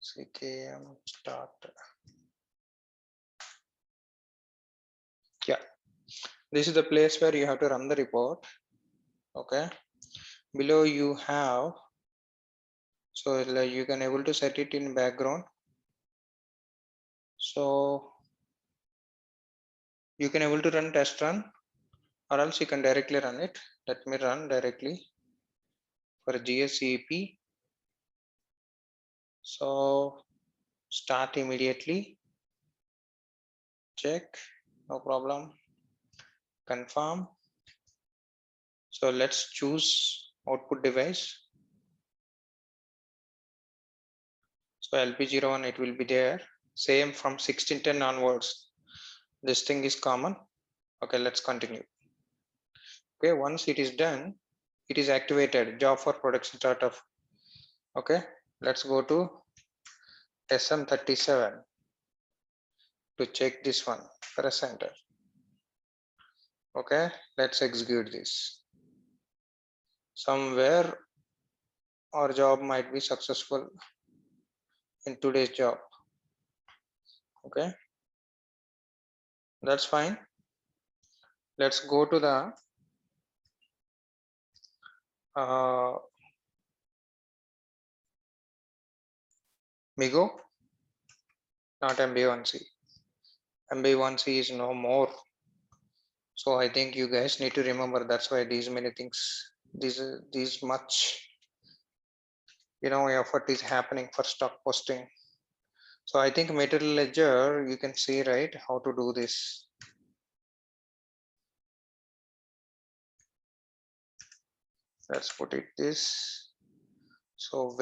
CKM start. Yeah, this is the place where you have to run the report. Okay, below you have, so like you can able to set it in background. So you can able to run test run, or else you can directly run it. Let me run directly for GSCP. So start immediately. Check, no problem. Confirm. So let's choose output device. So LP01, it will be there. Same from 1610 onwards. This thing is common. Okay, let's continue. Okay, once it is done, it is activated. Job for production startup. Okay, let's go to SM37 to check this one. Press enter. Okay, let's execute this. Somewhere our job might be successful in today's job. Okay, that's fine. Let's go to the Migo, not MB1C. MB1C is no more. So I think you guys need to remember, that's why these many things, these much effort is happening for stock posting. So I think material ledger, you can see, right, how to do this. Let's put it this. So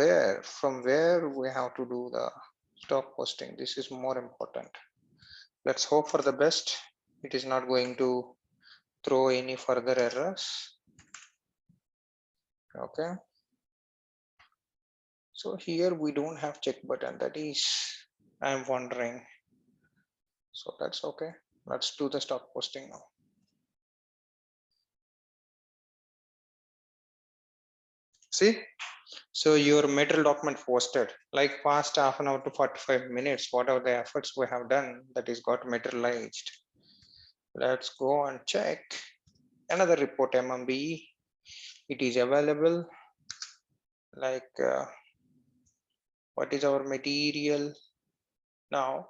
from where we have to do the stock posting, this is more important. Let's hope for the best. It is not going to throw any further errors. Okay. So here we don't have check button. That is, I'm wondering. So that's okay. Let's do the stock posting now. See, so your material document posted like past half an hour to 45 minutes. What are the efforts we have done that is got materialized? Let's go and check another report MMB. It is available. Like what is our material now?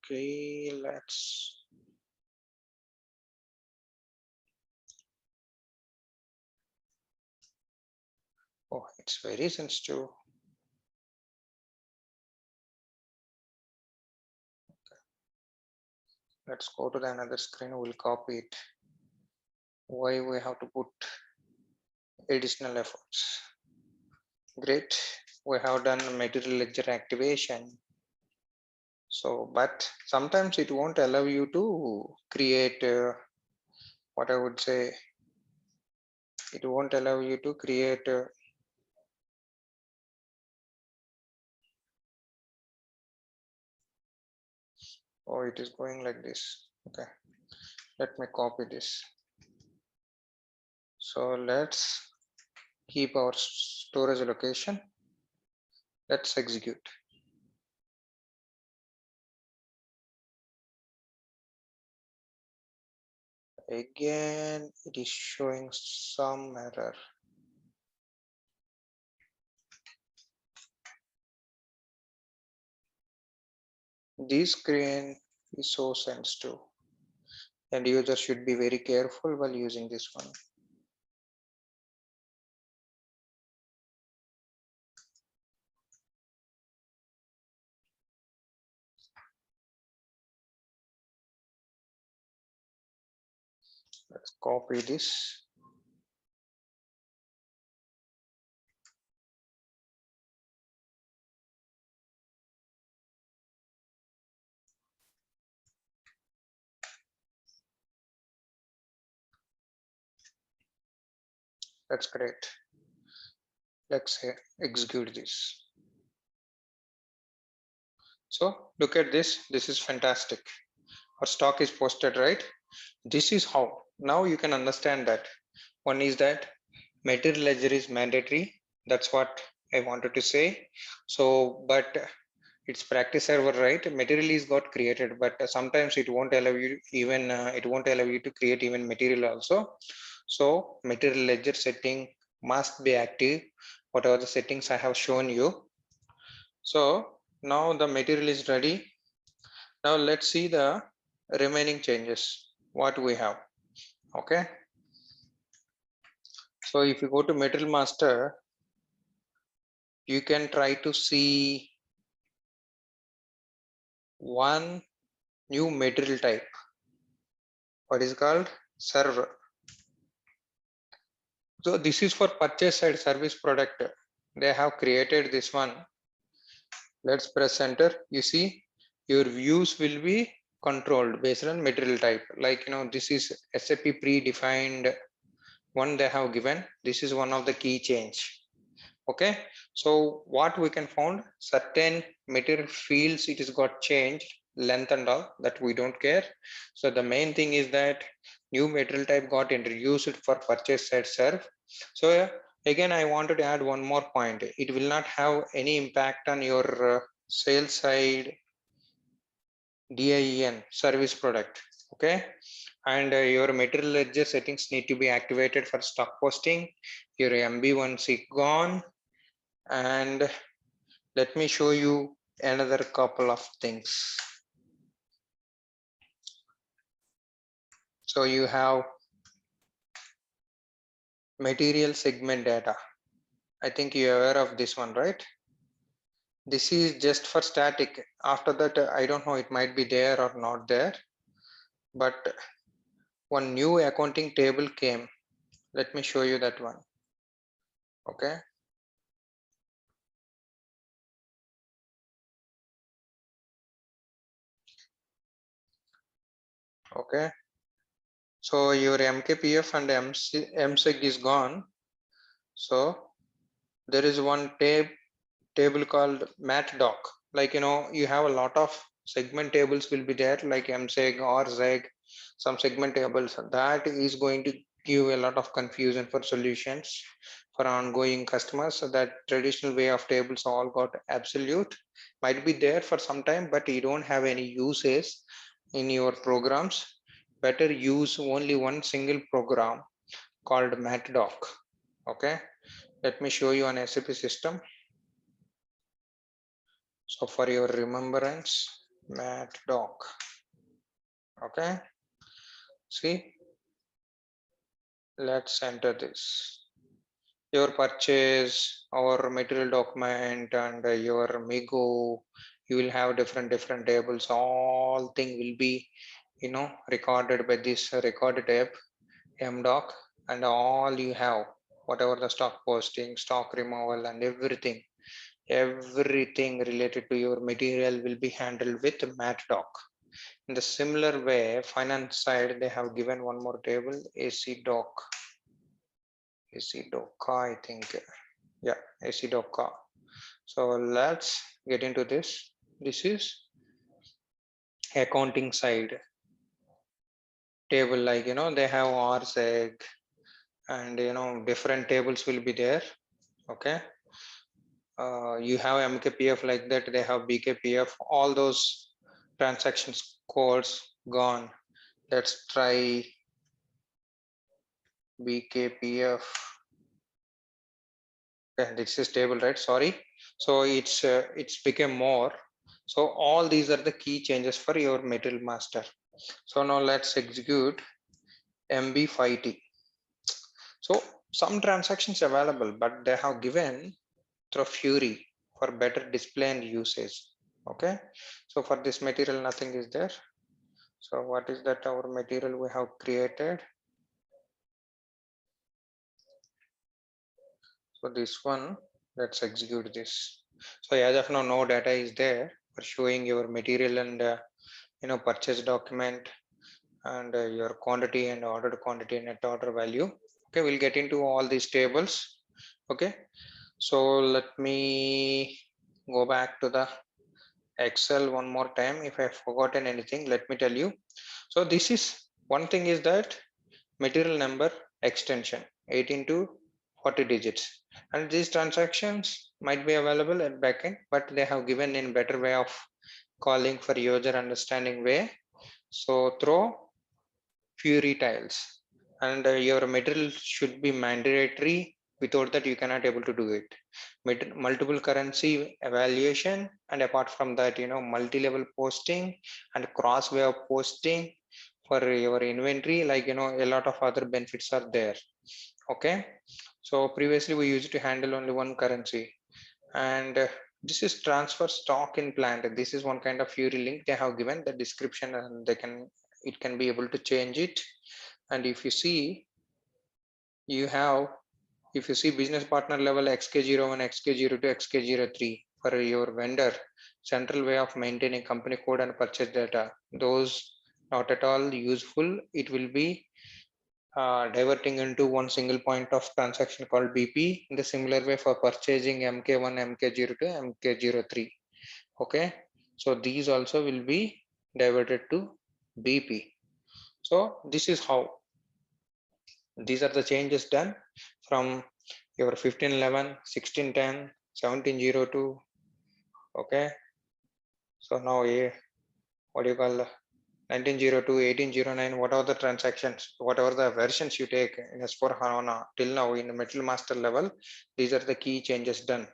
Okay, let's. Oh, it's very sensitive. Let's go to the another screen. We'll copy it. Why we have to put additional efforts? Great. We have done material ledger activation. So, but sometimes it won't allow you to create what I would say. It won't allow you to create. Oh, it is going like this. Okay. Let me copy this. So let's keep our storage location. Let's execute. Again, it is showing some error. This screen is so sensitive, and user should be very careful while using this one. Let's copy this. That's great. Let's execute this. So look at this. This is fantastic. Our stock is posted, right? This is how. Now you can understand that. One is that material ledger is mandatory. That's what I wanted to say. So, but it's practice server, right? Material is got created, but sometimes it won't allow you even it won't allow you to create even material also. So material ledger setting must be active, whatever the settings I have shown you. So now the material is ready. Now let's see the remaining changes what we have. Okay, so if you go to material master, you can try to see one new material type. What is called server. So this is for purchase side service product. They have created this one. Let's press enter. You see your views will be controlled based on material type. Like, this is SAP predefined one they have given. This is one of the key change. Okay. So what we can found, certain material fields, it is got changed, length and all that we don't care. So the main thing is that new material type got introduced for purchase side serve. So again, I wanted to add one more point. It will not have any impact on your sales side DIN service product. Okay. And your material ledger settings need to be activated for stock posting. Your MB1C gone. And let me show you another couple of things. So you have material segment data. I think you're aware of this one, right? This is just for static. After that, I don't know, it might be there or not there, but one new accounting table came. Let me show you that one. Okay. Okay. So your MKPF and MSEG is gone. So there is one table called MatDoc. Like, you have a lot of segment tables will be there, like MSEG or ZEG, some segment tables. That is going to give a lot of confusion for solutions for ongoing customers. So that traditional way of tables all got absolute. Might be there for some time, but you don't have any uses in your programs. Better use only one single program called MatDoc. Okay, let me show you an SAP system. So for your remembrance, MatDoc. Okay, see, let's enter this. Your purchase or material document and your Migo, you will have different tables. All thing will be, recorded by this record tab, MDoc, and all you have, whatever the stock posting, stock removal, and everything related to your material will be handled with MatDoc. In the similar way, finance side, they have given one more table, ACDoc. I think. Yeah, ACDoc. So let's get into this. This is accounting side table, like, they have RSEG and, different tables will be there. Okay. You have MKPF like that, they have BKPF, all those transactions codes gone. Let's try BKPF. Okay, this is table, right? Sorry. So it's become more. So all these are the key changes for your material master. So now let's execute MB5T. So some transactions available, but they have given through Fury for better display and usage. Okay. So for this material, nothing is there. So what is that our material we have created? So this one, let's execute this. So as of now, no data is there for showing your material and purchase document and your quantity and ordered quantity and net order value. Okay, we'll get into all these tables. Okay, so let me go back to the Excel one more time. If I've forgotten anything, let me tell you. So this is one thing is that material number extension 18 to 40 digits, and these transactions might be available at backend, but they have given in better way of calling for user understanding way. So through Fury tiles, and your material should be mandatory. Without that, you cannot able to do it. Multiple currency evaluation, and apart from that, multi-level posting and cross way of posting for your inventory. Like, a lot of other benefits are there. Okay, so previously we used to handle only one currency, and this is transfer stock in plant. This is one kind of Fury link they have given the description, and it can be able to change it. And if you see, if you see business partner level XK01, XK02, XK03 for your vendor, central way of maintaining company code and purchase data, those not at all useful. It will be diverting into one single point of transaction called BP. In the similar way for purchasing MK1, MK02, MK03. Okay, so these also will be diverted to BP. So this is how these are the changes done from your 1511, 1610, 1702. Okay, so now what do you call 1902, 1809, whatever the transactions, whatever the versions you take in S4 HANA till now in the Metal Master level, these are the key changes done.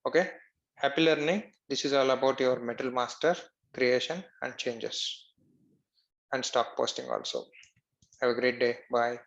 Okay, happy learning. This is all about your Metal Master creation and changes and stock posting also. Have a great day. Bye.